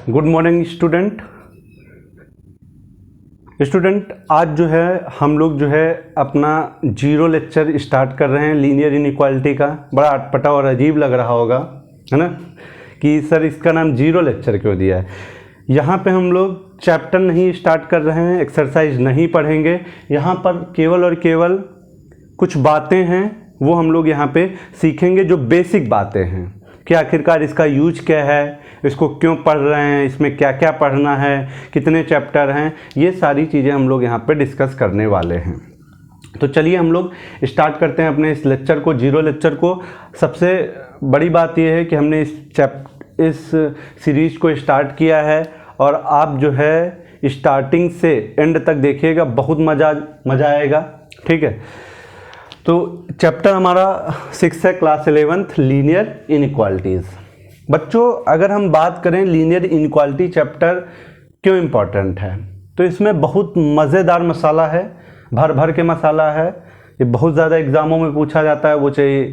Good morning student. आज जो है हम लोग जो है अपना जीरो लेक्चर स्टार्ट कर रहे हैं लीनियर इनइक्वालिटी का। बड़ा अटपटा और अजीब लग रहा होगा, है ना, कि सर इसका नाम जीरो लेक्चर क्यों दिया है। यहाँ पे हम लोग चैप्टर नहीं स्टार्ट कर रहे हैं, एक्सरसाइज नहीं पढ़ेंगे। यहाँ पर केवल और केवल कुछ बातें हैं वो हम लोग यहाँ पे सीखेंगे, जो बेसिक बातें हैं कि आखिरकार इसका यूज क्या है, इसको क्यों पढ़ रहे हैं, इसमें क्या क्या पढ़ना है, कितने चैप्टर हैं, ये सारी चीज़ें हम लोग यहाँ पे डिस्कस करने वाले हैं। तो चलिए हम लोग स्टार्ट करते हैं अपने इस लेक्चर को, जीरो लेक्चर को। सबसे बड़ी बात यह है कि हमने इस सीरीज़ को स्टार्ट किया है और आप जो है स्टार्टिंग से एंड तक देखिएगा, बहुत मज़ा आएगा। ठीक है, तो चैप्टर हमारा 6 है, क्लास 11th, लीनियर इनइक्वालिटीज़। बच्चों, अगर हम बात करें लीनियर इनइक्वालिटी चैप्टर क्यों इम्पॉर्टेंट है, तो इसमें बहुत मज़ेदार मसाला है, भर भर के मसाला है। ये बहुत ज़्यादा एग्ज़ामों में पूछा जाता है, वो चाहे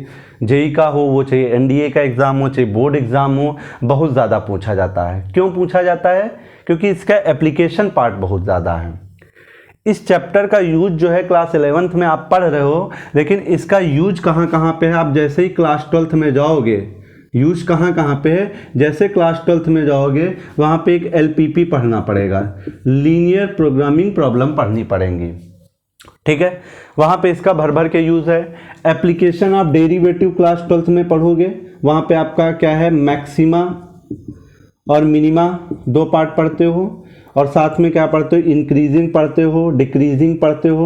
जेई का हो, वो चाहे एनडीए का एग्ज़ाम हो, चाहे बोर्ड एग्ज़ाम हो, बहुत ज़्यादा पूछा जाता है। क्यों पूछा जाता है? क्योंकि इसका एप्लीकेशन पार्ट बहुत ज़्यादा है। इस चैप्टर का यूज जो है क्लास 11th में आप पढ़ रहे हो, लेकिन इसका यूज कहाँ कहाँ पे है, आप जैसे ही क्लास 12th में जाओगे, यूज कहाँ कहाँ पे है, जैसे क्लास 12th में जाओगे वहाँ पे एक एलपीपी पढ़ना पड़ेगा, लीनियर प्रोग्रामिंग प्रॉब्लम पढ़नी पड़ेंगी। ठीक है, वहाँ पे इसका भर भर के यूज़ है। Application of derivative class 12th में पढ़ोगे, वहाँ पे आपका क्या है, मैक्सिमा और मिनिमा दो पार्ट पढ़ते हो, और साथ में क्या पढ़ते हो, इंक्रीजिंग पढ़ते हो, डिक्रीजिंग पढ़ते हो,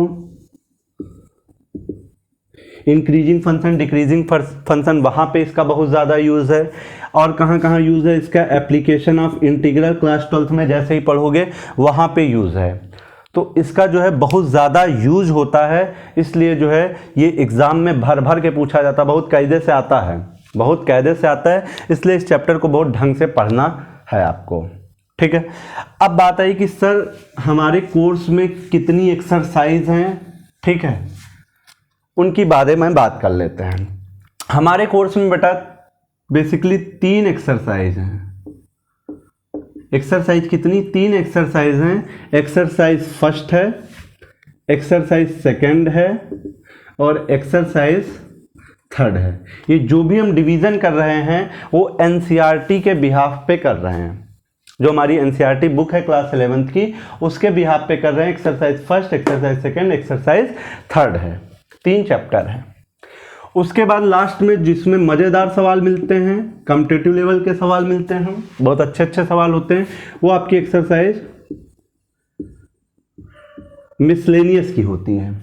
इंक्रीजिंग फंक्शन, डिक्रीजिंग फंक्शन, वहाँ पे इसका बहुत ज़्यादा यूज़ है। और कहाँ कहाँ यूज़ है इसका, application of integral class 12th में जैसे ही पढ़ोगे वहाँ पे यूज़ है। तो इसका जो है बहुत ज़्यादा यूज होता है, इसलिए जो है ये एग्ज़ाम में भर भर के पूछा जाता है, बहुत कायदे से आता है, बहुत कायदे से आता है, इसलिए इस चैप्टर को बहुत ढंग से पढ़ना है आपको। ठीक है, अब बात आई कि सर हमारे कोर्स में कितनी एक्सरसाइज हैं। ठीक है, उनकी बारे में बात कर लेते हैं। हमारे कोर्स में बेटा बेसिकली 3 एक्सरसाइज हैं। एक्सरसाइज कितनी? 3 एक्सरसाइज हैं। एक्सरसाइज फर्स्ट है, एक्सरसाइज सेकंड है और एक्सरसाइज थर्ड है। ये जो भी हम डिवीज़न कर रहे हैं वो एनसीईआरटी के बिहाफ पे कर रहे हैं, जो हमारी एनसीईआरटी बुक है क्लास 11th की, उसके बिहाफ पे कर रहे हैं। Exercise first, exercise second, exercise third है, 3 चैप्टर है। उसके बाद लास्ट में जिसमें मज़ेदार सवाल मिलते हैं, कॉम्पिटिटिव लेवल के सवाल मिलते हैं, बहुत अच्छे अच्छे सवाल होते हैं, वो आपकी एक्सरसाइज मिसलेनियस की होती है।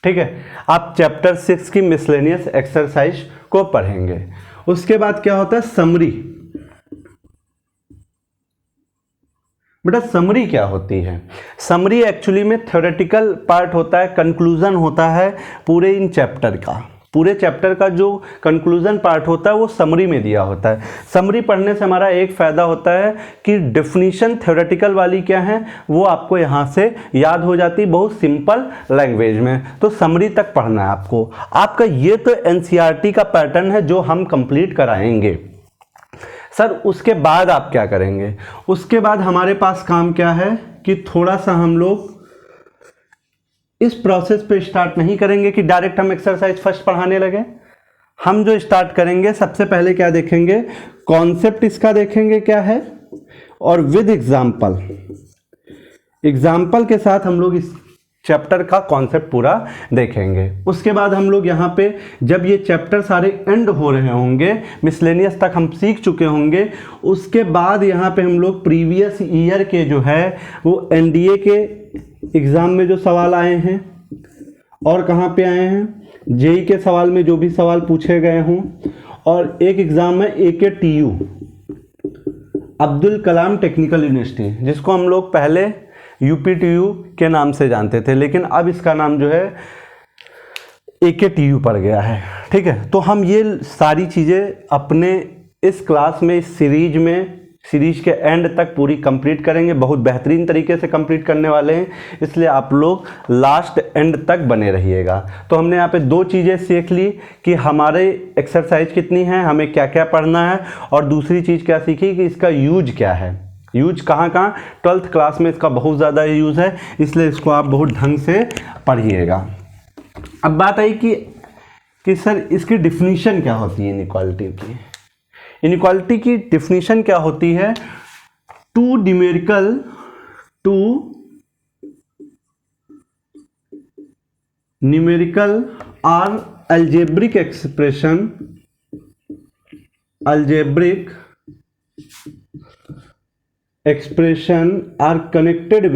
ठीक है, आप चैप्टर 6 की मिसलेनियस एक्सरसाइज को पढ़ेंगे। उसके बाद क्या होता है, समरी। बेटा समरी क्या होती है? समरी एक्चुअली में थ्योरेटिकल पार्ट होता है, कंक्लूजन होता है पूरे इन चैप्टर का। पूरे चैप्टर का जो कंक्लूजन पार्ट होता है वो समरी में दिया होता है। समरी पढ़ने से हमारा एक फ़ायदा होता है कि डेफिनीशन थ्योरेटिकल वाली क्या है वो आपको यहाँ से याद हो जाती, बहुत सिंपल लैंग्वेज में। तो समरी तक पढ़ना है आपको। आपका ये तो एनसीईआरटी का पैटर्न है जो हम कंप्लीट कराएंगे। सर उसके बाद आप क्या करेंगे? उसके बाद हमारे पास काम क्या है कि थोड़ा सा हम लोग इस प्रोसेस पे स्टार्ट नहीं करेंगे कि डायरेक्ट हम एक्सरसाइज फर्स्ट पढ़ाने लगे। हम जो स्टार्ट करेंगे सबसे पहले क्या देखेंगे, कॉन्सेप्ट इसका देखेंगे क्या है, और विद एग्जाम्पल, एग्जाम्पल के साथ हम लोग इस चैप्टर का कॉन्सेप्ट पूरा देखेंगे। उसके बाद हम लोग यहाँ पे जब ये चैप्टर सारे एंड हो रहे होंगे, मिसलेनियस तक हम सीख चुके होंगे, उसके बाद यहाँ पे हम लोग प्रीवियस ईयर के जो है वो एनडीए के एग्ज़ाम में जो सवाल आए हैं और कहाँ पे आए हैं, जेई के सवाल में जो भी सवाल पूछे गए हों, और एक एग्ज़ाम है AKTU, Abdul Kalam technical university, जिसको हम लोग पहले UPTU के नाम से जानते थे, लेकिन अब इसका नाम जो है AKTU पड़ गया है। ठीक है, तो हम ये सारी चीज़ें अपने इस क्लास में, इस सीरीज में सीरीज के एंड तक पूरी कंप्लीट करेंगे, बहुत बेहतरीन तरीके से कंप्लीट करने वाले हैं, इसलिए आप लोग लास्ट एंड तक बने रहिएगा। तो हमने यहाँ पे दो चीज़ें सीख ली कि हमारे एक्सरसाइज कितनी है, हमें क्या क्या पढ़ना है, और दूसरी चीज़ क्या सीखी कि इसका यूज क्या है, यूज कहाँ कहाँ, 12th क्लास में इसका बहुत ज़्यादा यूज़ है, इसलिए इसको आप बहुत ढंग से पढ़िएगा। अब बात आई कि सर इसकी डिफिनीशन क्या होती है इनइक्वालिटी की। इनइक्वालिटी की डिफिनीशन क्या होती है, टू न्यूमेरिकल और algebraic expression are connected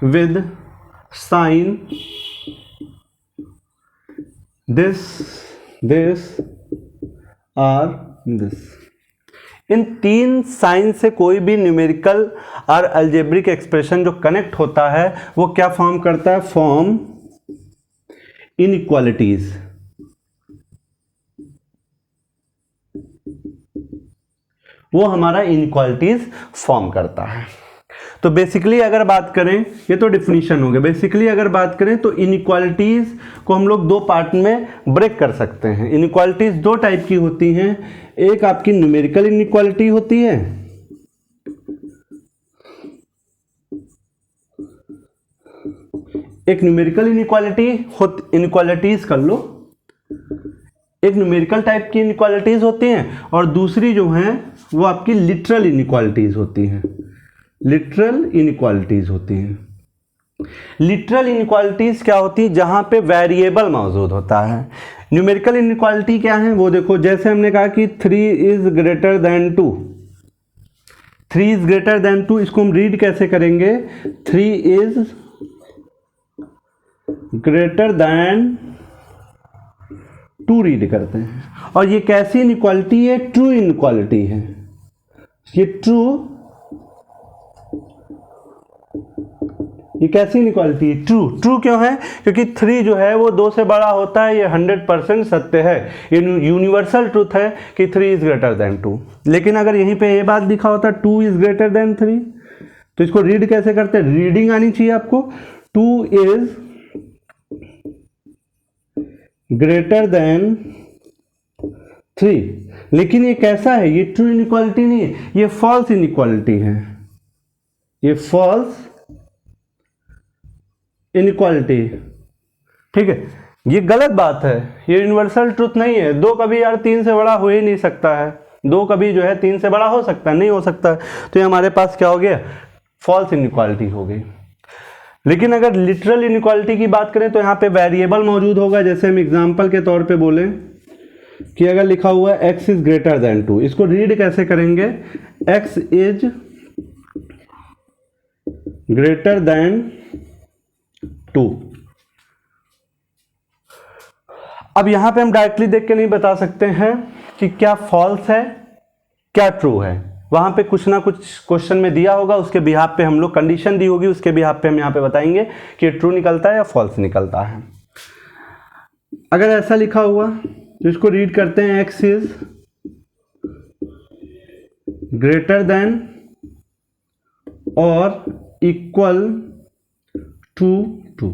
with sign this or this। इन तीन साइन से कोई भी न्यूमेरिकल और अलजेब्रिक एक्सप्रेशन जो कनेक्ट होता है वो क्या फॉर्म करता है, फॉर्म इनइक्वालिटीज। वो हमारा इनइक्वालिटीज फॉर्म करता है। तो बेसिकली अगर बात करें, ये तो डिफिनीशन हो गया, बेसिकली अगर बात करें तो इनइक्वालिटीज को हम लोग दो पार्ट में ब्रेक कर सकते हैं। इनइक्वालिटीज दो टाइप की होती हैं, एक आपकी न्यूमेरिकल इनइक्वालिटी होती है, एक न्यूमेरिकल इनइक्वालिटीज कर लो, एक न्यूमेरिकल टाइप की इनइक्वालिटीज होती हैं, और दूसरी जो हैं वो आपकी लिटरल इनइक्वालिटीज होती हैं। लिटरल इनइक्वालिटीज क्या होती है, जहां पे वेरिएबल मौजूद होता है। न्यूमेरिकल इनइक्वालिटी क्या है वो देखो, जैसे हमने कहा कि 3 is greater then 2, 3 is greater then 2, इसको हम रीड कैसे करेंगे, 3 इज ग्रेटर देन 2 रीड करते हैं। और ये कैसी इनइक्वालिटी है, ट्रू इनइक्वालिटी है, ये कैसी इनइक्वालिटी है, ट्रू क्यों है, क्योंकि 3 जो है वो 2 से बड़ा होता है, ये 100% सत्य है, ये यूनिवर्सल ट्रूथ है कि 3 इज ग्रेटर देन 2। लेकिन अगर यहीं पे ये बात लिखा होता 2 इज ग्रेटर देन 3, तो इसको रीड कैसे करते हैं, रीडिंग आनी चाहिए आपको, 2 इज ग्रेटर देन 3। लेकिन ये कैसा है, ये ट्रू इनइक्वालिटी नहीं है, ये फॉल्स इनइक्वालिटी है, ये फॉल्स इनइक्वालिटी, ठीक है, ये गलत बात है, ये यूनिवर्सल ट्रूथ नहीं है। 2 कभी यार 3 से बड़ा हो ही नहीं सकता है, 2 कभी जो है 3 से बड़ा हो सकता है, नहीं हो सकता है, तो ये हमारे पास क्या हो गया, फॉल्स इनइक्वालिटी हो गई। लेकिन अगर लिटरल इनइक्वालिटी की बात करें तो यहाँ पे वेरिएबल मौजूद होगा, जैसे हम एग्जांपल के तौर पे बोले कि अगर लिखा हुआ है x इज ग्रेटर देन 2, इसको रीड कैसे करेंगे, x इज ग्रेटर देन 2। अब यहां पे हम डायरेक्टली देख के नहीं बता सकते हैं कि क्या फॉल्स है क्या ट्रू है, वहां पे कुछ ना कुछ क्वेश्चन में दिया होगा, उसके बिहाफ पे हम लोग कंडीशन दी होगी, उसके बिहाफ पे हम यहां पे बताएंगे कि ट्रू निकलता है या फॉल्स निकलता है। अगर ऐसा लिखा हुआ तो इसको रीड करते हैं, x इज ग्रेटर देन और इक्वल टू 2,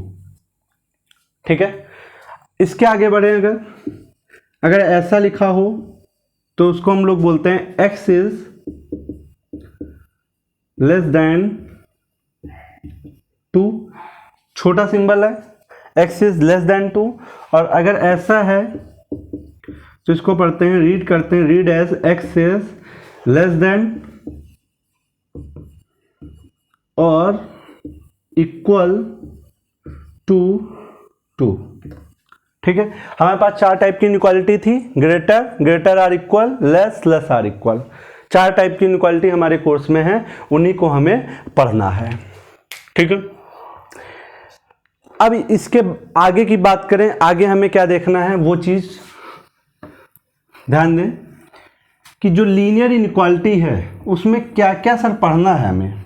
ठीक है। इसके आगे बढ़े, अगर ऐसा लिखा हो तो उसको हम लोग बोलते हैं x इज लेस देन 2, छोटा सिंबल है, x इज लेस देन 2। और अगर ऐसा है तो इसको पढ़ते हैं, रीड करते हैं, read as x is less than और इक्वल टू 2, ठीक है। हमारे पास 4 टाइप की इनइक्वालिटी थी, greater or equal, less or equal, 4 type की इनइक्वालिटी हमारे कोर्स में है, उन्हीं को हमें पढ़ना है, ठीक है। अब इसके आगे की बात करें, आगे हमें क्या देखना है वो चीज ध्यान दें कि जो लीनियर इनइक्वालिटी है उसमें क्या क्या सर पढ़ना है हमें,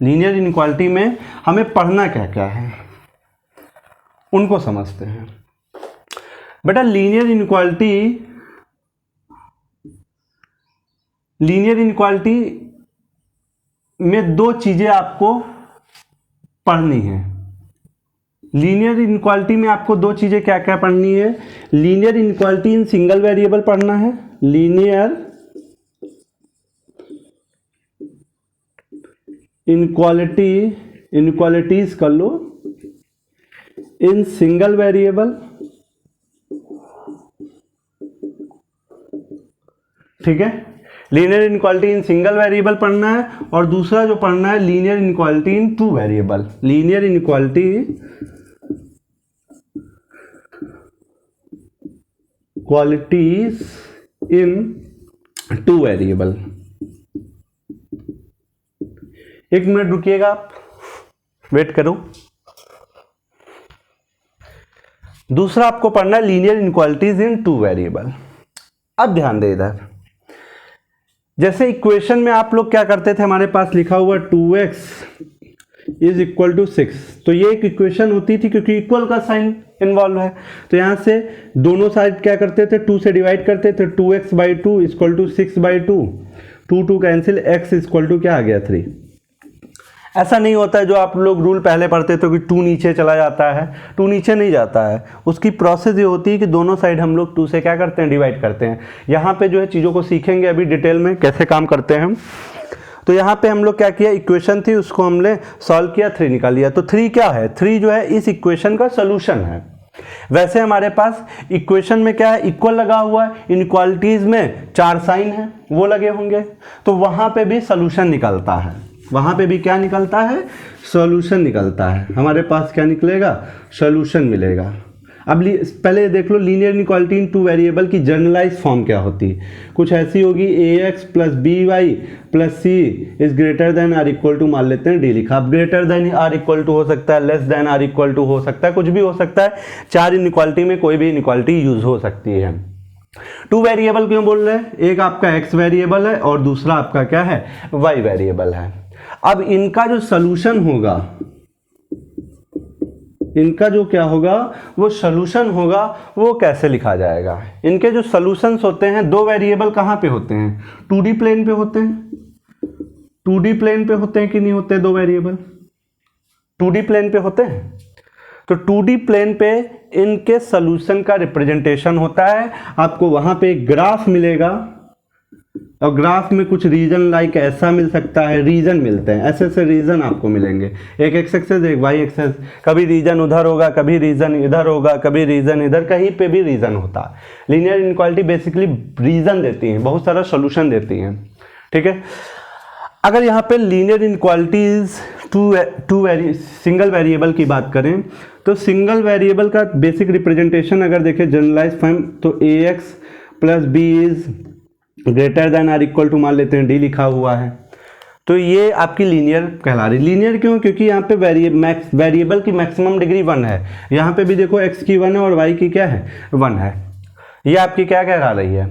लीनियर इनइक्वालिटी में हमें पढ़ना क्या क्या है। उनको समझते हैं। बेटा लीनियर इनइक्वालिटी में दो चीजें आपको पढ़नी है। लीनियर इनइक्वालिटी में आपको दो चीजें क्या क्या पढ़नी है? Linear inequality in single variable पढ़ना है, लीनियर इनइक्वालिटीज कर लो इन सिंगल वेरिएबल, ठीक है। Linear inequality in single variable पढ़ना है, और दूसरा जो पढ़ना है linear inequality in two variable, linear inequality qualities in two variable. एक मिनट रुकिएगा, आप वेट करो। दूसरा आपको पढ़ना है लीनियर इनइक्वालिटीज इन टू वेरिएबल। अब ध्यान दे इधर, जैसे इक्वेशन में आप लोग क्या करते थे, हमारे पास लिखा हुआ 2x इज इक्वल टू 6, तो ये एक इक्वेशन होती थी क्योंकि इक्वल का साइन इन्वॉल्व है, तो यहां से दोनों साइड क्या करते थे, 2 से डिवाइड करते थे, 2x/2 equal to 6/2, 2 cancel, x equal to क्या आ गया 3। ऐसा नहीं होता है जो आप लोग रूल पहले पढ़ते थे कि 2 नीचे चला जाता है, 2 नीचे नहीं जाता है। उसकी प्रोसेस ये होती है कि दोनों साइड हम लोग 2 से क्या करते हैं, डिवाइड करते हैं। यहाँ पे जो है चीज़ों को सीखेंगे अभी डिटेल में कैसे काम करते हैं हम। तो यहाँ पे हम लोग क्या किया, इक्वेशन थी उसको हमने सॉल्व किया, 3 निकाल लिया। तो 3 क्या है, 3 जो है इस इक्वेशन का सोल्यूशन है। वैसे हमारे पास इक्वेशन में क्या है, इक्वल लगा हुआ है, इनइक्वालिटीज में 4 साइन है वो लगे होंगे, तो वहाँ पे भी सोल्यूशन निकलता है, वहाँ पे भी क्या निकलता है, सॉल्यूशन निकलता है। हमारे पास क्या निकलेगा, सॉल्यूशन मिलेगा। अब पहले देख लो linear inequality in two variable की जनरलाइज फॉर्म क्या होती है, कुछ ऐसी होगी, ax plus by plus c is greater than or equal to, मान लेते हैं d लिखा। अब greater than or equal to हो सकता है, less than or equal to हो सकता है, कुछ भी हो सकता है। 4 इनइक्वालिटी में कोई भी इनइक्वालिटी यूज हो सकती है। टू वेरिएबल क्यों बोल रहे हैं, एक आपका x वेरिएबल है और दूसरा आपका क्या है, y वेरिएबल है। अब इनका जो सॉल्यूशन होगा, इनका जो क्या होगा, वो सॉल्यूशन होगा, वो कैसे लिखा जाएगा। इनके जो सॉल्यूशंस होते हैं, दो वेरिएबल कहाँ पे होते हैं, 2D प्लेन पे होते हैं। 2D प्लेन पे होते हैं कि नहीं होते, दो वेरिएबल 2D प्लेन पे होते हैं। तो 2D प्लेन पे इनके सॉल्यूशन का रिप्रेजेंटेशन होता है। आपको वहां पे एक ग्राफ मिलेगा, और ग्राफ में कुछ रीजन लाइक ऐसा मिल सकता है, रीजन मिलते हैं, ऐसे ऐसे रीजन आपको मिलेंगे, एक एक्स एक्सेस एक वाई एक्सेस, कभी रीजन उधर होगा, कभी रीजन इधर होगा, कभी रीजन इधर, कहीं पे भी रीजन होता है। लीनियर इनइक्वालिटी बेसिकली रीजन देती है, बहुत सारा सॉल्यूशन देती है, ठीक है। अगर यहाँ पे लीनियर इनइक्वालिटीज सिंगल वेरिएबल की बात करें, तो सिंगल वेरिएबल का बेसिक रिप्रेजेंटेशन अगर देखें जनरलाइज फॉर्म, तो ax plus b is greater than or equal to, मान लेते हैं d लिखा हुआ है, तो ये आपकी लीनियर कहला रही। लीनियर क्यों, क्योंकि यहाँ पे वेरिएबल की मैक्सिमम डिग्री 1 है। यहाँ पे भी देखो x की 1 है और y की क्या है, 1 है। ये आपकी क्या कहला रही है,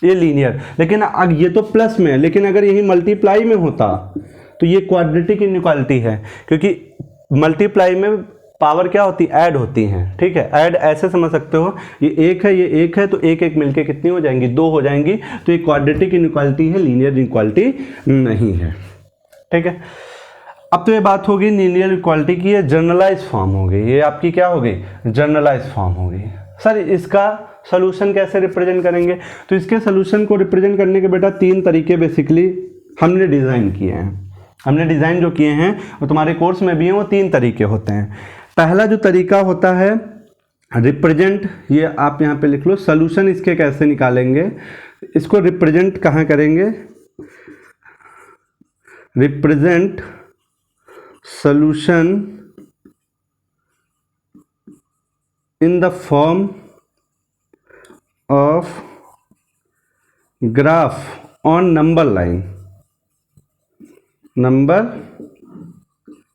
ये लीनियर। लेकिन अब ये तो प्लस में है, लेकिन अगर यही मल्टीप्लाई में होता तो ये क्वाड्रेटिक इनइक्वालिटी है, क्योंकि मल्टीप्लाई में पावर क्या होती है, ऐड होती हैं, ठीक है। ऐड ऐसे समझ सकते हो, ये एक है, ये एक है, तो एक एक मिलके कितनी हो जाएंगी, 2 हो जाएंगी, तो ये क्वाड्रेटिक इनइक्वालिटी है, लीनियर इनइक्वालिटी नहीं है, ठीक है। अब तो ये बात होगी लीनियर इक्वालिटी की, ये जनरलाइज फॉर्म हो गई, ये आपकी क्या हो गई, जनरलाइज फॉर्म हो गई। सर इसका सोल्यूशन कैसे रिप्रेजेंट करेंगे, तो इसके सोल्यूशन को रिप्रेजेंट करने के बेटा 3 तरीके बेसिकली हमने डिज़ाइन किए हैं। हमने डिज़ाइन जो किए हैं वो तुम्हारे कोर्स में भी हैं, वो 3 तरीके होते हैं। पहला जो तरीका होता है रिप्रेजेंट, ये आप यहाँ पे लिख लो, सोल्यूशन इसके कैसे निकालेंगे, इसको रिप्रेजेंट कहाँ करेंगे, represent solution in the form of graph on number line, number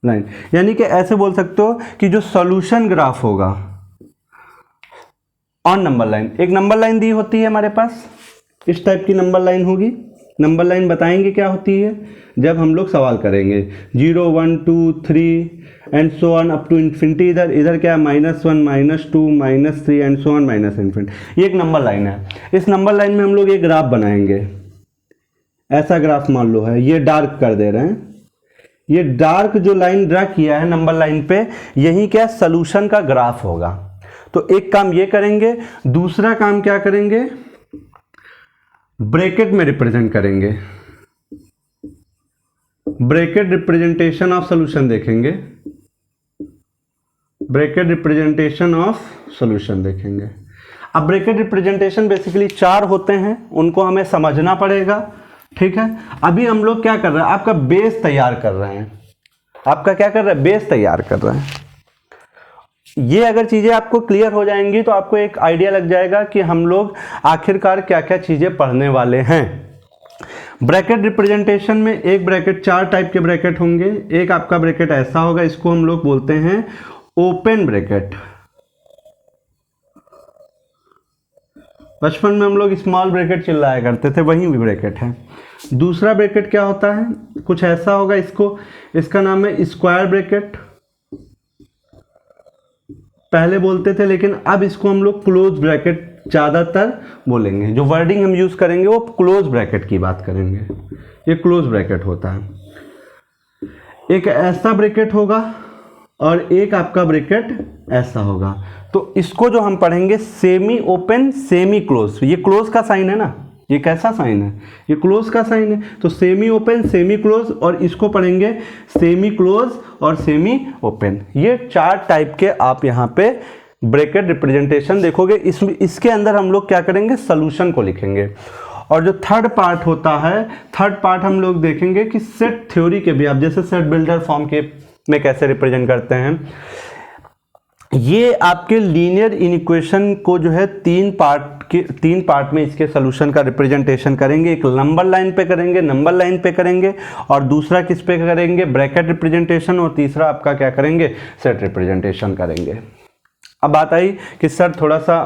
line, यानी कि ऐसे बोल सकते हो कि जो सॉल्यूशन ग्राफ होगा ऑन नंबर लाइन, एक नंबर लाइन दी होती है हमारे पास, इस टाइप की नंबर लाइन होगी, नंबर लाइन बताएंगे क्या होती है जब हम लोग सवाल करेंगे। 0 1 2 3 and so on up to infinity. इधर क्या है, -1 -2 -3 and so on minus infinity. ये एक नंबर लाइन है। इस नंबर लाइन में हम लोग एक ग्राफ बनाएंगे। ऐसा ग्राफ मान लो है, ये डार्क कर दे रहे हैं। ये डार्क जो लाइन ड्रा किया है नंबर लाइन पे, यही क्या सॉल्यूशन का ग्राफ होगा। तो एक काम ये करेंगे, दूसरा काम क्या करेंगे, ब्रैकेट में रिप्रेजेंट करेंगे। ब्रैकेट रिप्रेजेंटेशन ऑफ सॉल्यूशन देखेंगे। ब्रैकेट रिप्रेजेंटेशन ऑफ सॉल्यूशन देखेंगे। अब ब्रैकेट रिप्रेजेंटेशन बेसिकली 4 होते हैं, उनको हमें समझना पड़ेगा। ठीक है, अभी हम लोग क्या कर रहे हैं, आपका बेस तैयार कर रहे हैं। आपका क्या कर रहे हैं, बेस तैयार कर रहे हैं। ये अगर चीजें आपको क्लियर हो जाएंगी तो आपको एक आइडिया लग जाएगा कि हम लोग आखिरकार क्या क्या चीजें पढ़ने वाले हैं। ब्रैकेट रिप्रेजेंटेशन में एक ब्रैकेट, 4 टाइप के ब्रैकेट होंगे। एक आपका ब्रैकेट ऐसा होगा, इसको हम लोग बोलते हैं ओपन ब्रैकेट। बचपन में हम लोग स्मॉल ब्रैकेट चिल्लाया करते थे, वही भी ब्रैकेट है। दूसरा ब्रैकेट क्या होता है, कुछ ऐसा होगा, इसका नाम है स्क्वायर ब्रैकेट। पहले बोलते थे, लेकिन अब इसको हम लोग क्लोज ब्रैकेट ज़्यादातर बोलेंगे। जो वर्डिंग हम यूज़ करेंगे वो क्लोज ब्रैकेट की बात करेंगे। ये क्लोज ब्रैकेट होता है। एक ऐसा ब्रैकेट होगा और एक आपका ब्रैकेट ऐसा होगा। तो इसको जो हम पढ़ेंगे सेमी ओपन सेमी क्लोज। ये क्लोज का साइन है ना, ये कैसा साइन है, ये क्लोज का साइन है। तो सेमी ओपन सेमी क्लोज, और इसको पढ़ेंगे सेमी क्लोज और सेमी ओपन। ये 4 टाइप के आप यहाँ पे ब्रैकेट रिप्रेजेंटेशन देखोगे। इसके अंदर हम लोग क्या करेंगे, सॉल्यूशन को लिखेंगे। और जो थर्ड पार्ट होता है, थर्ड पार्ट हम लोग देखेंगे कि सेट थ्योरी के भी, आप जैसे सेट बिल्डर फॉर्म के में कैसे रिप्रेजेंट करते हैं। ये आपके लीनियर इनइक्वेशन को जो है 3 पार्ट में इसके सॉल्यूशन का रिप्रेजेंटेशन करेंगे। एक नंबर लाइन पे करेंगे, नंबर लाइन पे करेंगे, और दूसरा किस पे करेंगे, ब्रैकेट रिप्रेजेंटेशन, और तीसरा आपका क्या करेंगे, सेट रिप्रेजेंटेशन करेंगे। अब बात आई कि सर थोड़ा सा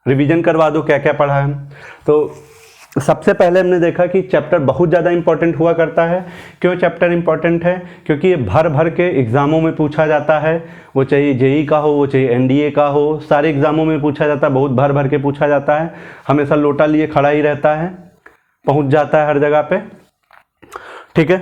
रिवीजन करवा दो क्या क्या पढ़ा है। तो सबसे पहले हमने देखा कि चैप्टर बहुत ज़्यादा इंपॉर्टेंट हुआ करता है। क्यों चैप्टर इंपॉर्टेंट है, क्योंकि ये भर भर के एग्ज़ामों में पूछा जाता है। वो चाहिए जेई का हो, वो चाहिए एनडीए का हो, सारे एग्ज़ामों में पूछा जाता है, बहुत भर भर के पूछा जाता है। हमेशा लोटा लिए खड़ा ही रहता है, पहुंच जाता है हर जगह पे। ठीक है,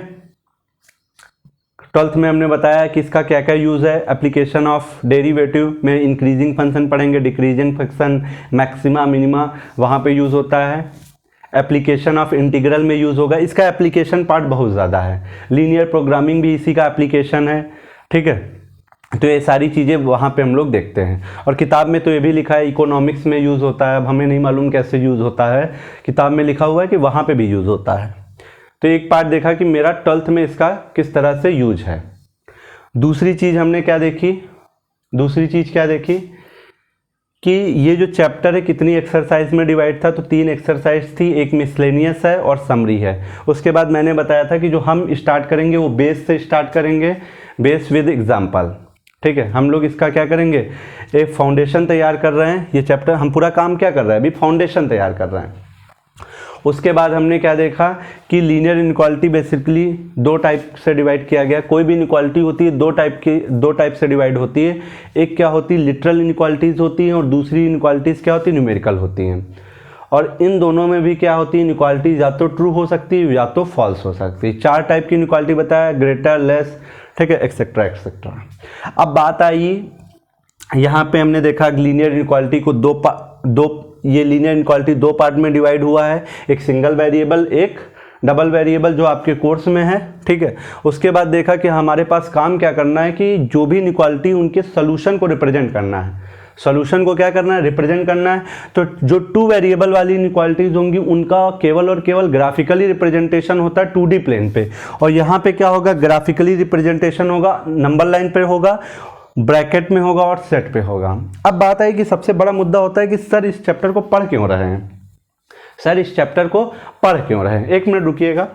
12th में हमने बताया कि इसका क्या क्या यूज़ है। एप्लीकेशन ऑफ डेरिवेटिव में इंक्रीजिंग फंक्शन पढ़ेंगे, डिक्रीजिंग फंक्शन, मैक्सिमा मिनिमा वहाँ पे यूज़ होता है। एप्लीकेशन ऑफ इंटीग्रल में यूज़ होगा। इसका एप्लीकेशन पार्ट बहुत ज़्यादा है। लीनियर प्रोग्रामिंग भी इसी का एप्लीकेशन है। ठीक है, तो ये सारी चीज़ें वहाँ पे हम लोग देखते हैं। और किताब में तो ये भी लिखा है इकोनॉमिक्स में यूज़ होता है। अब हमें नहीं मालूम कैसे यूज़ होता है, किताब में लिखा हुआ है कि वहाँ पे भी यूज़ होता है। तो एक पार्ट देखा कि मेरा 12th में इसका किस तरह से यूज है। दूसरी चीज़ हमने क्या देखी, दूसरी चीज़ क्या देखी कि ये जो चैप्टर है कितनी एक्सरसाइज में डिवाइड था। तो 3 एक्सरसाइज थी, एक मिसलेनियस है और समरी है। उसके बाद मैंने बताया था कि जो हम स्टार्ट करेंगे वो बेस से स्टार्ट करेंगे, बेस विद एग्जाम्पल। ठीक है, हम लोग इसका क्या करेंगे, एक फाउंडेशन तैयार कर रहे हैं। ये चैप्टर हम पूरा काम क्या कर रहे हैं, अभी फाउंडेशन तैयार कर रहे हैं। उसके बाद हमने क्या देखा कि लीनियर इनइक्वालिटी बेसिकली 2 टाइप से डिवाइड किया गया। कोई भी इनइक्वालिटी होती है 2 टाइप से डिवाइड होती है। एक क्या होती है, लिटरल इनइक्वालिटीज़ होती हैं, और दूसरी इनइक्वालिटीज़ क्या होती है, न्यूमेरिकल होती हैं। और इन दोनों में भी क्या होती है, इनइक्वालिटीज़ या तो ट्रू हो सकती है या तो फॉल्स हो सकती है। 4 टाइप की इनइक्वालिटी बताया, ग्रेटर, लेस, ठीक है, एक्सेट्रा एक्सेट्रा। अब बात आई यहाँ पे हमने देखा लीनियर इनइक्वालिटी को ये लीनियर इनइक्वालिटी 2 पार्ट में डिवाइड हुआ है। एक सिंगल वेरिएबल, एक डबल वेरिएबल, जो आपके कोर्स में है। ठीक है, उसके बाद देखा कि हमारे पास काम क्या करना है कि जो भी इनइक्वालिटी उनके सोल्यूशन को रिप्रेजेंट करना है। सोल्यूशन को क्या करना है, रिप्रेजेंट करना है। तो जो 2 वेरिएबल वाली इनइक्वालिटीज होंगी उनका केवल और केवल ग्राफिकली रिप्रेजेंटेशन होता है 2D प्लेन पे। और यहाँ पे क्या होगा, ग्राफिकली रिप्रेजेंटेशन होगा, नंबर लाइन पे होगा, ब्रैकेट में होगा और सेट पे होगा। अब बात आई कि सबसे बड़ा मुद्दा होता है कि सर इस चैप्टर को पढ़ क्यों रहे हैं, सर इस चैप्टर को पढ़ क्यों रहे हैं। 1 मिनट रुकिएगा।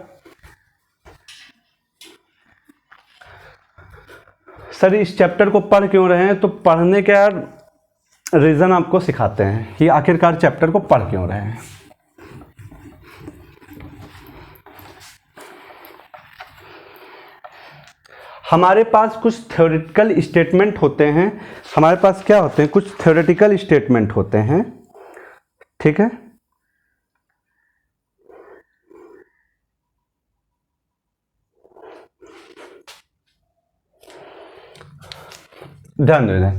सर इस चैप्टर को पढ़ क्यों रहे हैं, तो पढ़ने का रीज़न आपको सिखाते हैं कि आखिरकार चैप्टर को पढ़ क्यों रहे हैं। हमारे पास कुछ थ्योरेटिकल स्टेटमेंट होते हैं, हमारे पास क्या होते हैं, कुछ थ्योरेटिकल स्टेटमेंट होते हैं, ठीक है। ध्यान देना,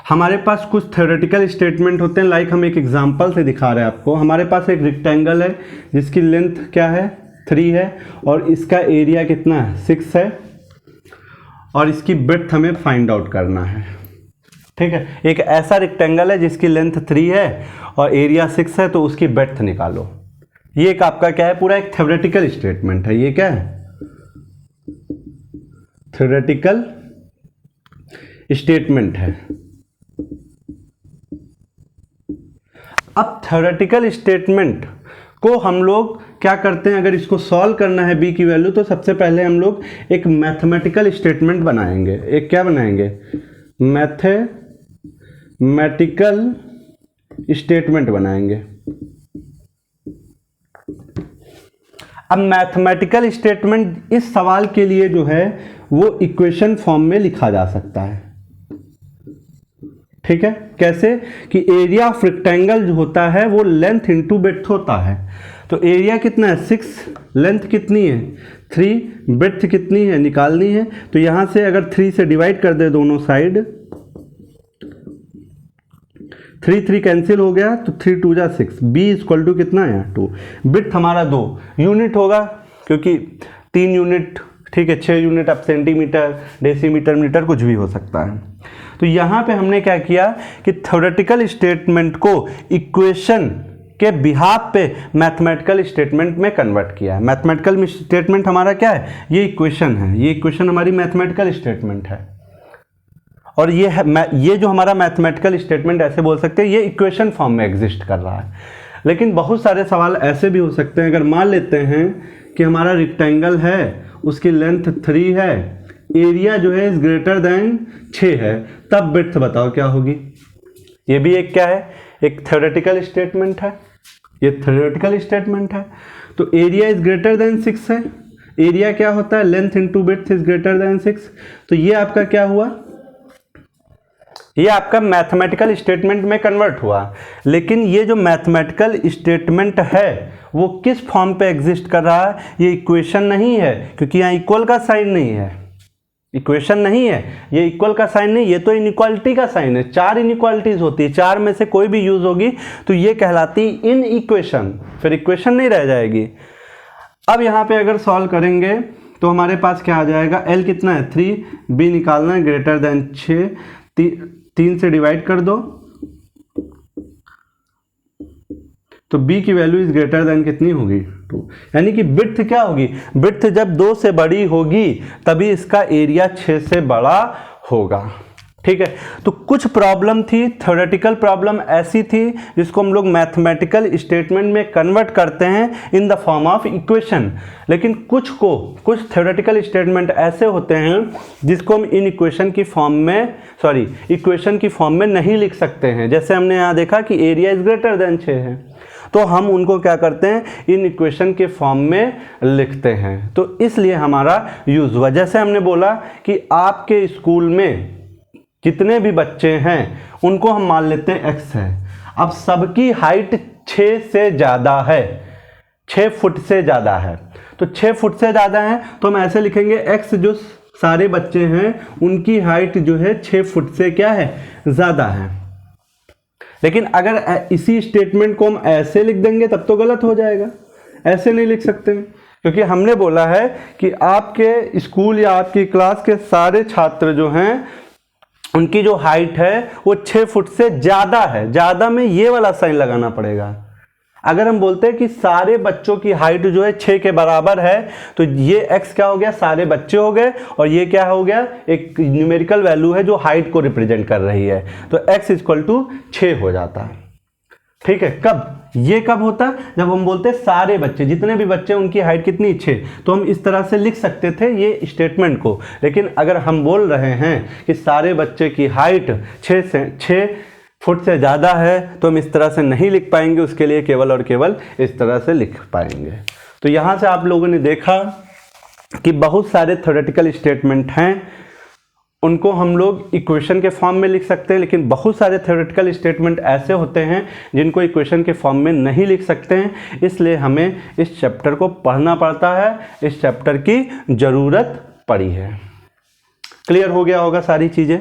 हमारे पास कुछ थ्योरेटिकल स्टेटमेंट होते हैं, लाइक हम एक एग्जांपल से दिखा रहे हैं आपको। हमारे पास एक रेक्टेंगल है जिसकी लेंथ क्या है 3 है और इसका एरिया कितना है 6 है और इसकी ब्रेड्थ हमें फाइंड आउट करना है, ठीक है। एक ऐसा रेक्टेंगल है जिसकी लेंथ 3 है और एरिया 6 है, तो उसकी ब्रेड्थ निकालो। ये एक आपका क्या है, पूरा एक थ्योरेटिकल स्टेटमेंट है। ये क्या है, थ्योरेटिकल स्टेटमेंट है। अब थ्योरेटिकल स्टेटमेंट को हम लोग क्या करते हैं, अगर इसको सॉल्व करना है बी की वैल्यू, तो सबसे पहले हम लोग एक मैथमेटिकल स्टेटमेंट बनाएंगे। एक क्या बनाएंगे, मैथमेटिकल स्टेटमेंट बनाएंगे। अब मैथमेटिकल स्टेटमेंट इस सवाल के लिए जो है वो इक्वेशन फॉर्म में लिखा जा सकता है, ठीक है। कैसे कि एरिया ऑफ रेक्टेंगल जो होता है वो लेंथ इंटू ब्रेड्थ होता है। तो एरिया कितना है 6, लेंथ कितनी है 3, ब्रेड्थ कितनी है निकालनी है। तो यहां से अगर 3 से डिवाइड कर दे दोनों साइड, 3 कैंसिल हो गया, तो 3 2 जा 6, बी इक्वल टू कितना है 2। ब्रेड्थ हमारा 2 यूनिट होगा क्योंकि 3 यूनिट, ठीक है। 6 यूनिट, अब सेंटीमीटर, डेसीमीटर, मीटर कुछ भी हो सकता है। तो यहाँ पे हमने क्या किया कि थ्योरेटिकल स्टेटमेंट को इक्वेशन के बिहाफ पे मैथमेटिकल स्टेटमेंट में कन्वर्ट किया है। मैथमेटिकल स्टेटमेंट हमारा क्या है, ये इक्वेशन है, ये इक्वेशन हमारी मैथमेटिकल स्टेटमेंट है। और ये है, ये जो हमारा मैथमेटिकल स्टेटमेंट ऐसे बोल सकते हैं, ये इक्वेशन फॉर्म में एग्जिस्ट कर रहा है। लेकिन बहुत सारे सवाल ऐसे भी हो सकते हैं, अगर मान लेते हैं कि हमारा रेक्टेंगल है, उसकी लेंथ 3 है, एरिया जो है इज ग्रेटर देन 6 है, तब ब्रेड्थ बताओ क्या होगी। ये भी एक क्या है, एक थ्योरेटिकल स्टेटमेंट है, ये थ्योरेटिकल स्टेटमेंट है। तो एरिया इज ग्रेटर देन 6 है, एरिया क्या होता है length into breadth is greater then 6। तो ये आपका क्या हुआ, ये आपका मैथमेटिकल स्टेटमेंट में कन्वर्ट हुआ। लेकिन ये जो मैथमेटिकल स्टेटमेंट है वो किस फॉर्म पे एग्जिस्ट कर रहा है, ये इक्वेशन नहीं है, क्योंकि यहाँ इक्वल का साइन नहीं है, इक्वेशन नहीं है, ये इक्वल का साइन नहीं, ये तो इनइक्वालिटी का साइन है। 4 इनइक्वालिटीज होती है, 4 में से कोई भी यूज होगी तो ये कहलाती इन इक्वेशन, फिर इक्वेशन नहीं रह जाएगी। अब यहाँ पे अगर सॉल्व करेंगे तो हमारे पास क्या आ जाएगा, एल कितना है 3, बी निकालना है ग्रेटर देन 6, 3 से डिवाइड कर दो, तो b की वैल्यू इज ग्रेटर देन कितनी होगी 2। यानी कि ब्रेड्थ क्या होगी, ब्रेड्थ जब 2 से बड़ी होगी तभी इसका एरिया 6 से बड़ा होगा, ठीक है। तो कुछ प्रॉब्लम थी, थ्योरेटिकल प्रॉब्लम ऐसी थी जिसको हम लोग मैथमेटिकल स्टेटमेंट में कन्वर्ट करते हैं in the form of equation. लेकिन कुछ थ्योरेटिकल स्टेटमेंट ऐसे होते हैं जिसको हम इन इक्वेशन की फॉर्म में, इक्वेशन की फॉर्म में नहीं लिख सकते हैं। जैसे हमने यहाँ देखा कि एरिया इज ग्रेटर देन 6 है, तो हम उनको क्या करते हैं, इन इक्वेशन के फॉर्म में लिखते हैं। तो इसलिए हमारा यूज हुआ। जैसे हमने बोला कि आपके स्कूल में जितने भी बच्चे हैं उनको हम मान लेते हैं x है। अब सबकी हाइट 6 से ज़्यादा है, 6 फुट से ज़्यादा है, तो 6 फुट से ज़्यादा है तो हम ऐसे लिखेंगे x, जो सारे बच्चे हैं उनकी हाइट जो है 6 फुट से क्या है ज़्यादा है। लेकिन अगर इसी स्टेटमेंट को हम ऐसे लिख देंगे तब तो गलत हो जाएगा, ऐसे नहीं लिख सकते, क्योंकि हमने बोला है कि आपके स्कूल या आपकी क्लास के सारे छात्र जो हैं उनकी जो हाइट है वो 6 फुट से ज़्यादा है। ज़्यादा में ये वाला साइन लगाना पड़ेगा। अगर हम बोलते हैं कि सारे बच्चों की हाइट जो है 6 के बराबर है, तो ये x क्या हो गया, सारे बच्चे हो गए, और ये क्या हो गया, एक न्यूमेरिकल वैल्यू है जो हाइट को रिप्रेजेंट कर रही है, तो x इक्वल टू 6 हो जाता है, ठीक है। कब, ये कब होता है, जब हम बोलते हैं सारे बच्चे, जितने भी बच्चे उनकी हाइट कितनी 6, तो हम इस तरह से लिख सकते थे ये स्टेटमेंट को। लेकिन अगर हम बोल रहे हैं कि सारे बच्चे की हाइट 6 फुट से ज़्यादा है, तो हम इस तरह से नहीं लिख पाएंगे, उसके लिए केवल और केवल इस तरह से लिख पाएंगे। तो यहाँ से आप लोगों ने देखा कि बहुत सारे थ्योरेटिकल स्टेटमेंट हैं, उनको हम लोग इक्वेशन के फॉर्म में लिख सकते हैं, लेकिन बहुत सारे थ्योरेटिकल स्टेटमेंट ऐसे होते हैं जिनको इक्वेशन के फॉर्म में नहीं लिख सकते हैं, इसलिए हमें इस चैप्टर को पढ़ना पड़ता है, इस चैप्टर की ज़रूरत पड़ी है। क्लियर हो गया होगा सारी चीज़ें।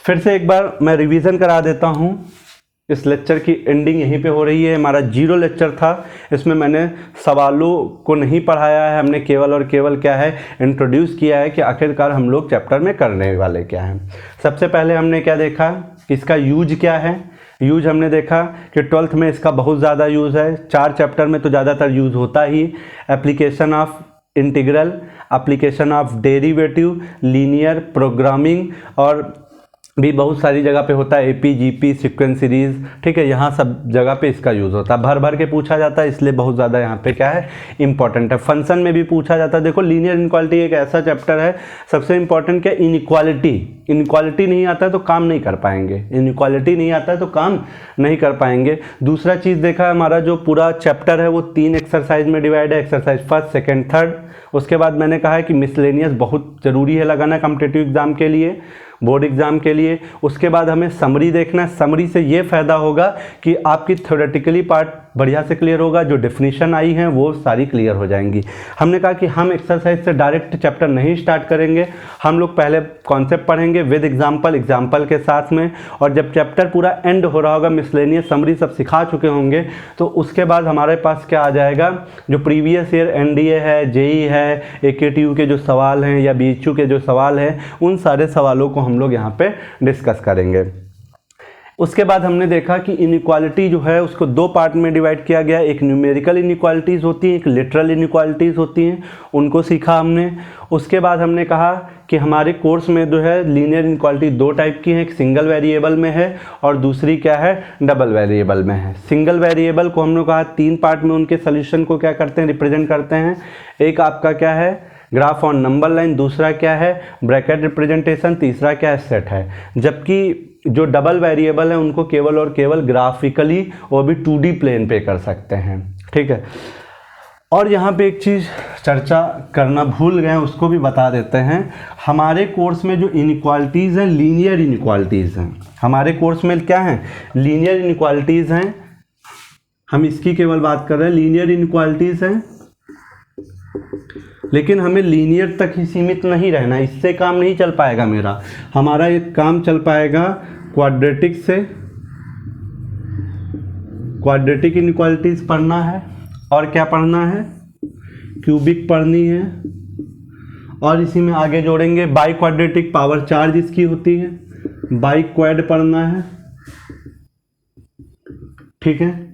फिर से एक बार मैं रिवीजन करा देता हूँ। इस लेक्चर की एंडिंग यहीं पे हो रही है। हमारा 0 लेक्चर था, इसमें मैंने सवालों को नहीं पढ़ाया है, हमने केवल और केवल क्या है इंट्रोड्यूस किया है कि आखिरकार हम लोग चैप्टर में करने वाले क्या हैं। सबसे पहले हमने क्या देखा कि इसका यूज क्या है। यूज हमने देखा कि 12th में इसका बहुत ज़्यादा यूज़ है, 4 चैप्टर में तो ज़्यादातर यूज़ होता ही। Application of integral, application of derivative, linear programming और भी बहुत सारी जगह पे होता है, एपी जीपी सीक्वेंस सीरीज, ठीक है, यहाँ सब जगह पे इसका यूज़ होता है। भर भर के पूछा जाता है, इसलिए बहुत ज़्यादा यहाँ पे क्या है इंपॉर्टेंट है। फंक्शन में भी पूछा जाता है। देखो लीनियर इनइक्वालिटी एक ऐसा चैप्टर है, सबसे इंपॉर्टेंट क्या, इनइक्वालिटी। इनइक्वालिटी नहीं आता है तो काम नहीं कर पाएंगे, इनइक्वालिटी नहीं आता है तो काम नहीं कर पाएंगे। दूसरा चीज़ देखा, हमारा जो पूरा चैप्टर है वो 3 एक्सरसाइज में डिवाइड है, एक्सरसाइज फर्स्ट, सेकेंड, थर्ड। उसके बाद मैंने कहा है कि मिसलेनियस बहुत ज़रूरी है लगाना कॉम्पिटिटिव एग्जाम के लिए, बोर्ड एग्ज़ाम के लिए। उसके बाद हमें समरी देखना है। समरी से ये फ़ायदा होगा कि आपकी थ्योरेटिकली पार्ट बढ़िया से क्लियर होगा, जो डेफिनेशन आई हैं वो सारी क्लियर हो जाएंगी। हमने कहा कि हम एक्सरसाइज से डायरेक्ट चैप्टर नहीं स्टार्ट करेंगे, हम लोग पहले कॉन्सेप्ट पढ़ेंगे विद एग्जाम्पल, एग्जाम्पल के साथ में, और जब चैप्टर पूरा एंड हो रहा होगा, मिसलेनियस समरी सब सिखा चुके होंगे, तो उसके बाद हमारे पास क्या आ जाएगा, जो प्रीवियस ईयर एनडीए है, जेई है, एकेटीयू के जो सवाल हैं या बीएचयू के जो सवाल हैं, उन सारे सवालों को हम लोग यहाँ पे डिस्कस करेंगे। उसके बाद हमने देखा कि इनइक्वालिटी जो है उसको 2 पार्ट में डिवाइड किया गया, एक न्यूमेरिकल इनइक्वालिटीज़ होती हैं, एक लिटरल इनइक्वालिटीज़ होती हैं, उनको सीखा हमने। उसके बाद हमने कहा कि हमारे कोर्स में जो है लीनियर इनइक्वालिटी 2 टाइप की हैं, एक सिंगल वेरिएबल में है और दूसरी क्या है, डबल वेरिएबल में है। सिंगल वेरिएबल को हमने कहा 3 पार्ट में उनके सोल्यूशन को क्या करते हैं, रिप्रेजेंट करते हैं। एक आपका क्या है, ग्राफ ऑन नंबर लाइन, दूसरा क्या है, ब्रैकेट रिप्रेजेंटेशन, तीसरा क्या है, सेट है। जबकि जो डबल वेरिएबल है उनको केवल और केवल ग्राफिकली, वो भी 2D प्लेन पे कर सकते हैं, ठीक है। और यहाँ पे एक चीज़ चर्चा करना भूल गए, उसको भी बता देते हैं। हमारे कोर्स में जो इनइक्वालिटीज़ हैं, लीनियर इनइक्वालिटीज़ हैं। हमारे कोर्स में क्या हैं, लीनियर इनइक्वालिटीज़ हैं। हम इसकी केवल बात कर रहे हैं, लीनियर इनइक्वालिटीज़ हैं, लेकिन हमें लीनियर तक ही सीमित नहीं रहना, इससे काम नहीं चल पाएगा मेरा। हमारा एक काम चल पाएगा क्वाड्रेटिक से, क्वाड्रेटिक इनइक्वालिटीज़ पढ़ना है, और क्या पढ़ना है, क्यूबिक पढ़नी है, और इसी में आगे जोड़ेंगे बाई क्वाड्रेटिक, पावर 4 जिसकी होती है, बाई क्वाड पढ़ना है, ठीक है।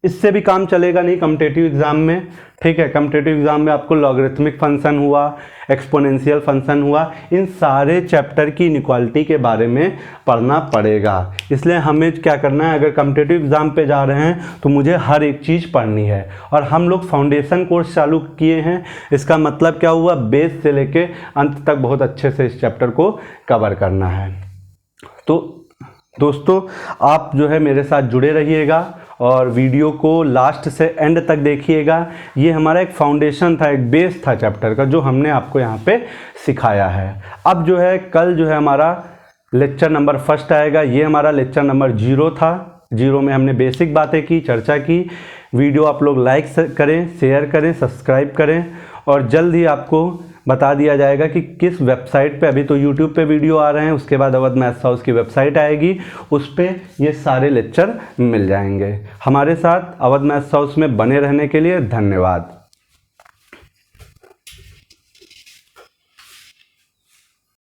इससे भी काम चलेगा नहीं कॉम्पिटिटिव एग्जाम में, ठीक है। कॉम्पिटिटिव एग्जाम में आपको लॉगरिथमिक फंक्शन हुआ, एक्सपोनेंशियल फंक्शन हुआ, इन सारे चैप्टर की इनइक्वालिटी के बारे में पढ़ना पड़ेगा। इसलिए हमें क्या करना है, अगर कॉम्पिटिटिव एग्जाम पे जा रहे हैं तो मुझे हर एक चीज़ पढ़नी है। और हम लोग फाउंडेशन कोर्स चालू किए हैं, इसका मतलब क्या हुआ, बेस से लेके अंत तक बहुत अच्छे से इस चैप्टर को कवर करना है। तो दोस्तों आप जो है मेरे साथ जुड़े रहिएगा और वीडियो को लास्ट से एंड तक देखिएगा। ये हमारा एक फाउंडेशन था, एक बेस था चैप्टर का, जो हमने आपको यहाँ पे सिखाया है। अब जो है कल जो है हमारा लेक्चर नंबर 1 आएगा। ये हमारा लेक्चर नंबर 0 था। 0 में हमने बेसिक बातें की, चर्चा की। वीडियो आप लोग लाइक करें, शेयर करें, सब्सक्राइब करें, और जल्द ही आपको बता दिया जाएगा कि किस वेबसाइट पे, अभी तो यूट्यूब पे वीडियो आ रहे हैं, उसके बाद अवध मैथ्स हाउस की वेबसाइट आएगी, उस पे ये सारे लेक्चर मिल जाएंगे। हमारे साथ अवध मैथ्स हाउस में बने रहने के लिए धन्यवाद।